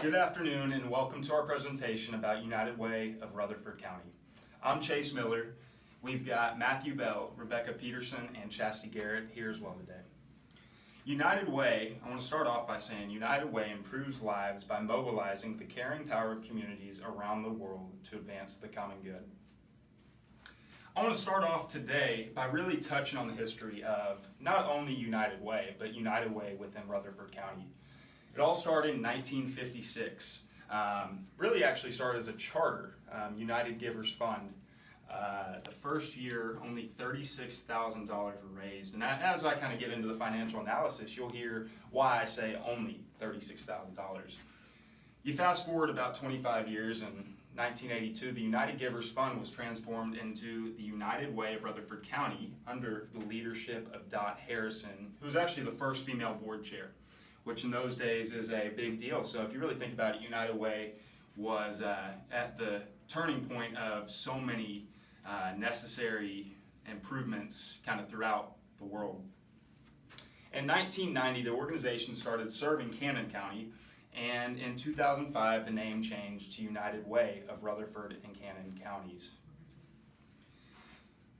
Good afternoon and welcome to our presentation about United Way of Rutherford County. I'm Chase Miller. We've got Matthew Bell, Rebecca Peterson, and Chastity Garrett here as well today. United Way, I want to start off by saying United Way improves lives by mobilizing the caring power of communities around the world to advance the common good. I want to start off today by really touching on the history of not only United Way, but United Way within Rutherford County. It all started in 1956. Really actually started as a charter, United Givers Fund. The first year, only $36,000 were raised. And as I kind of get into the financial analysis, you'll hear why I say only $36,000. You fast forward about 25 years, in 1982, the United Givers Fund was transformed into the United Way of Rutherford County under the leadership of Dot Harrison, who was actually the first female board chair, which in those days is a big deal. So if you really think about it, United Way was at the turning point of so many necessary improvements kind of throughout the world. In 1990, the organization started serving Cannon County, and in 2005, the name changed to United Way of Rutherford and Cannon Counties.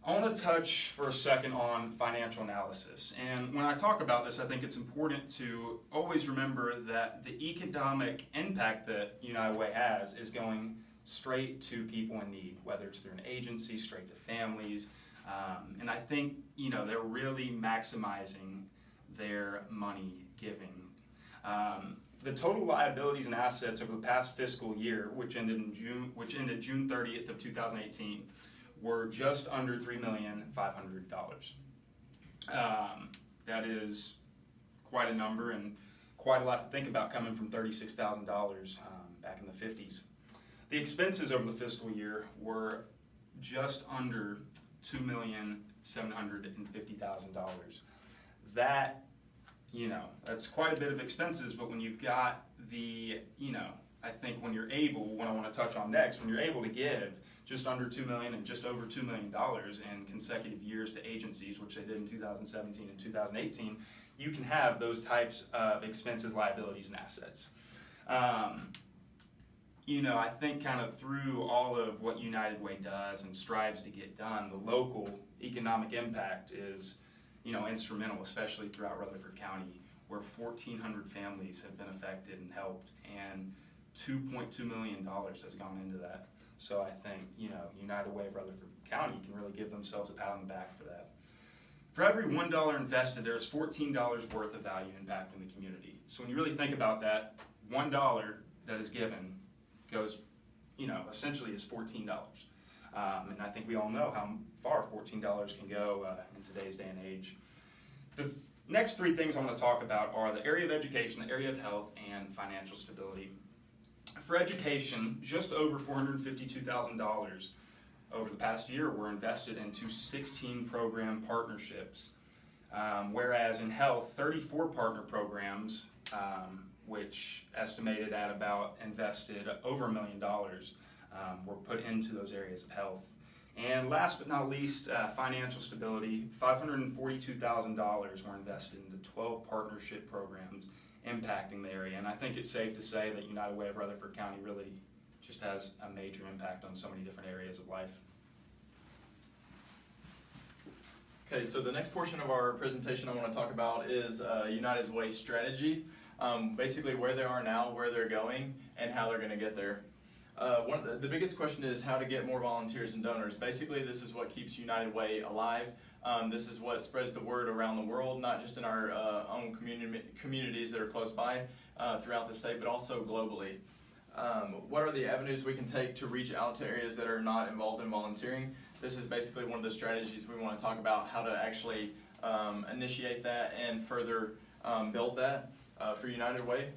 I want to touch for a second on financial analysis. And when I talk about this, I think it's important to always remember that the economic impact that United Way has is going straight to people in need, whether it's through an agency, straight to families. And I think, they're really maximizing their money giving. The total liabilities and assets over the past fiscal year, which ended June 30th of 2018, were just under $3,500,000. That is quite a number and quite a lot to think about coming from $36,000 back in the 50s. The expenses over the fiscal year were just under $2,750,000. That's quite a bit of expenses, but when you've got I think when you're able, what I want to touch on next, when you're able to give just under $2 million and just over $2 million in consecutive years to agencies, which they did in 2017 and 2018, you can have those types of expenses, liabilities, and assets. I think kind of through all of what United Way does and strives to get done, the local economic impact is, instrumental, especially throughout Rutherford County, where 1,400 families have been affected and helped, and $2.2 million has gone into that. So I think, United Way of Rutherford County can really give themselves a pat on the back for that. For every $1 invested, there's $14 worth of value impacting the community. So when you really think about that, $1 that is given goes, essentially is $14. And I think we all know how far $14 can go in today's day and age. The next three things I want to talk about are the area of education, the area of health, and financial stability. For education, just over $452,000 over the past year were invested into 16 program partnerships, whereas in health, 34 partner programs, which estimated at about invested over $1 million, were put into those areas of health. And last but not least, financial stability, $542,000 were invested into 12 partnership programs impacting the area. And I think it's safe to say that United Way of Rutherford County really just has a major impact on so many different areas of life. Okay, so the next portion of our presentation I want to talk about is United Way strategy, basically where they are now, where they're going, and how they're going to get there. The biggest question is how to get more volunteers and donors. Basically, this is what keeps United Way alive. This is what spreads the word around the world, not just in our own communities that are close by throughout the state, but also globally. What are the avenues we can take to reach out to areas that are not involved in volunteering? This is basically one of the strategies we want to talk about, how to actually initiate that and further build that for United Way.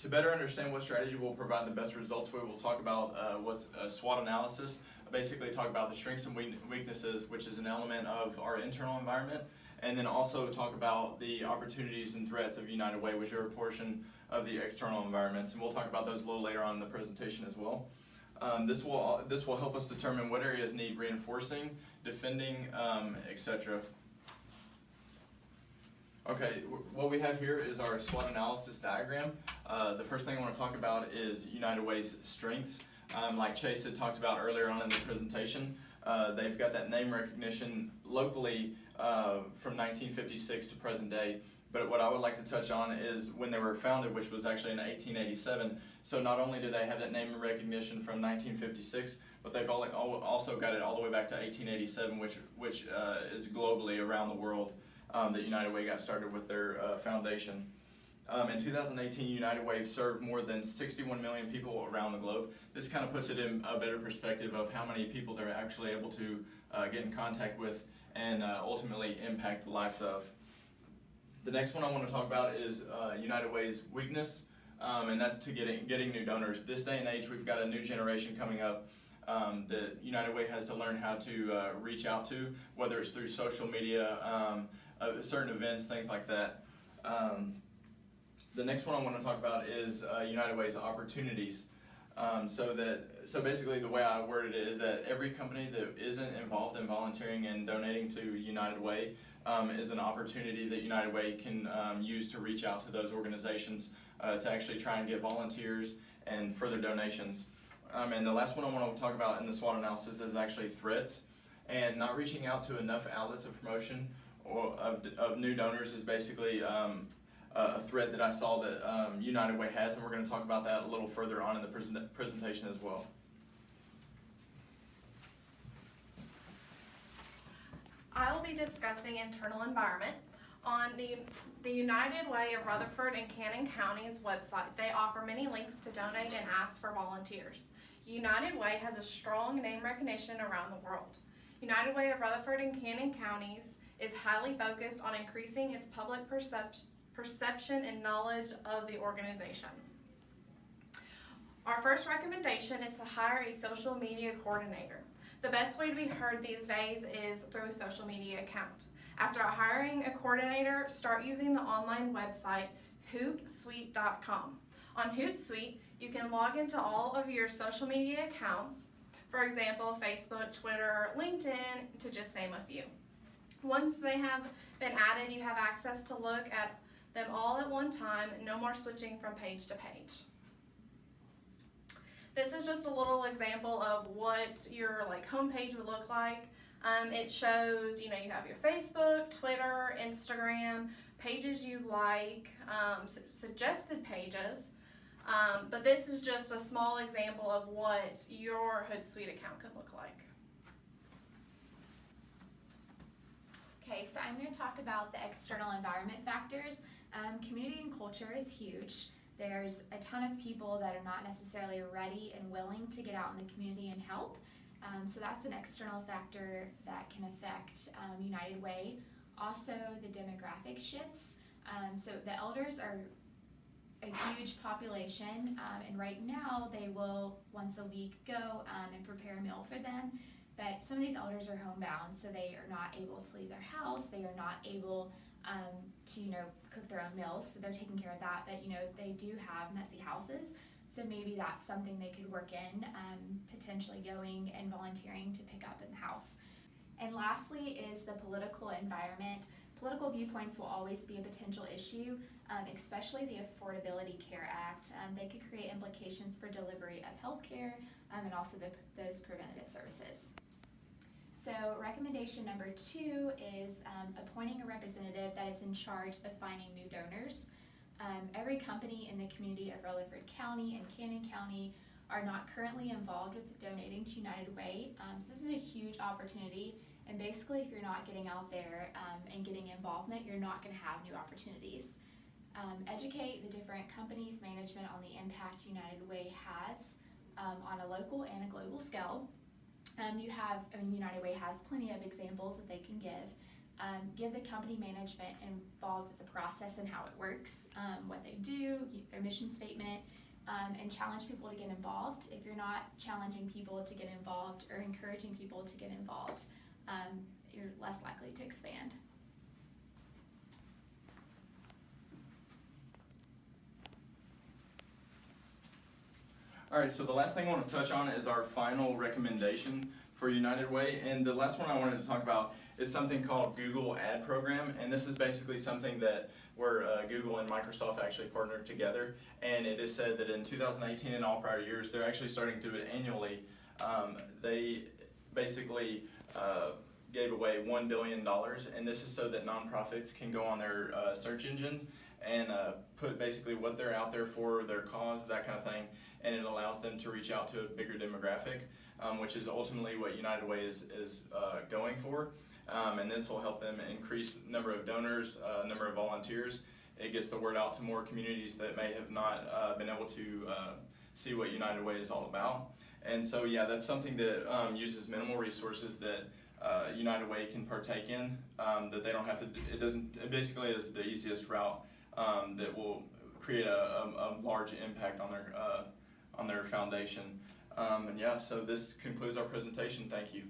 To better understand what strategy will provide the best results, we will talk about what's a SWOT analysis, basically talk about the strengths and weaknesses, which is an element of our internal environment, and then also talk about the opportunities and threats of United Way, which are a portion of the external environments, and we'll talk about those a little later on in the presentation as well. This will help us determine what areas need reinforcing, defending, etc. Okay, what we have here is our SWOT analysis diagram. The first thing I want to talk about is United Way's strengths. Like Chase had talked about earlier on in the presentation, they've got that name recognition locally from 1956 to present day. But what I would like to touch on is when they were founded, which was actually in 1887. So not only do they have that name recognition from 1956, but they've also got it all the way back to 1887, which is globally around the world. That United Way got started with their foundation. In 2018, United Way served more than 61 million people around the globe. This kind of puts it in a better perspective of how many people they're actually able to get in contact with and ultimately impact the lives of. The next one I want to talk about is United Way's weakness, and that's to getting new donors. This day and age, we've got a new generation coming up that United Way has to learn how to reach out to, whether it's through social media, certain events, things like that. The next one I want to talk about is United Way's opportunities. So basically the way I worded it is that every company that isn't involved in volunteering and donating to United Way is an opportunity that United Way can use to reach out to those organizations to actually try and get volunteers and further donations. And the last one I want to talk about in the SWOT analysis is actually threats, and not reaching out to enough outlets of promotion or of new donors is basically a threat that I saw that United Way has, and we're going to talk about that a little further on in the presentation as well. I will be discussing internal environment. On the United Way of Rutherford and Cannon County's website, they offer many links to donate and ask for volunteers. United Way has a strong name recognition around the world. United Way of Rutherford and Cannon Counties is highly focused on increasing its public perception and knowledge of the organization. Our first recommendation is to hire a social media coordinator. The best way to be heard these days is through a social media account. After hiring a coordinator, start using the online website hootsuite.com. On Hootsuite, you can log into all of your social media accounts, for example, Facebook, Twitter, LinkedIn, to just name a few. Once they have been added, you have access to look at them all at one time, no more switching from page to page. This is just a little example of what your homepage would look like. It shows, you have your Facebook, Twitter, Instagram, pages you like, suggested pages, but this is just a small example of what your Hootsuite account could look like. Okay, so I'm going to talk about the external environment factors. Community and culture is huge. There's a ton of people that are not necessarily ready and willing to get out in the community and help. So that's an external factor that can affect United Way. Also, the demographic shifts. So the elders are a huge population, and right now they will once a week go and prepare a meal for them. But some of these elders are homebound, so they are not able to leave their house. They are not able to cook their own meals, so they're taking care of that. But they do have messy houses, so maybe that's something they could work in, potentially going and volunteering to pick up in the house. And lastly is the political environment. Political viewpoints will always be a potential issue, especially the Affordability Care Act. They could create implications for delivery of health care and also those preventative services. So recommendation number 2 is appointing a representative that is in charge of finding new donors. Every company in the community of Rutherford County and Cannon County are not currently involved with donating to United Way. So this is a huge opportunity, and basically if you're not getting out there and getting involvement, you're not going to have new opportunities. Educate the different companies, management on the impact United Way has on a local and a global scale. United Way has plenty of examples that they can give. Give the company management involved with the process and how it works, what they do, their mission statement, and challenge people to get involved. If you're not challenging people to get involved or encouraging people to get involved, you're less likely to expand. All right, so the last thing I want to touch on is our final recommendation for United Way, and the last one I wanted to talk about is something called Google Ad Program, and this is basically something that where Google and Microsoft actually partnered together, and it is said that in 2018 and all prior years, they're actually starting to do it annually. They basically gave away $1 billion, and this is so that nonprofits can go on their search engine and put basically what they're out there for, their cause, that kind of thing, and it allows them to reach out to a bigger demographic, which is ultimately what United Way is going for. And this will help them increase the number of donors, number of volunteers. It gets the word out to more communities that may have not been able to see what United Way is all about. And so, yeah, that's something that uses minimal resources that United Way can partake in, that they don't have to, it basically is the easiest route that will create a large impact on their foundation. And yeah, so this concludes our presentation. Thank you.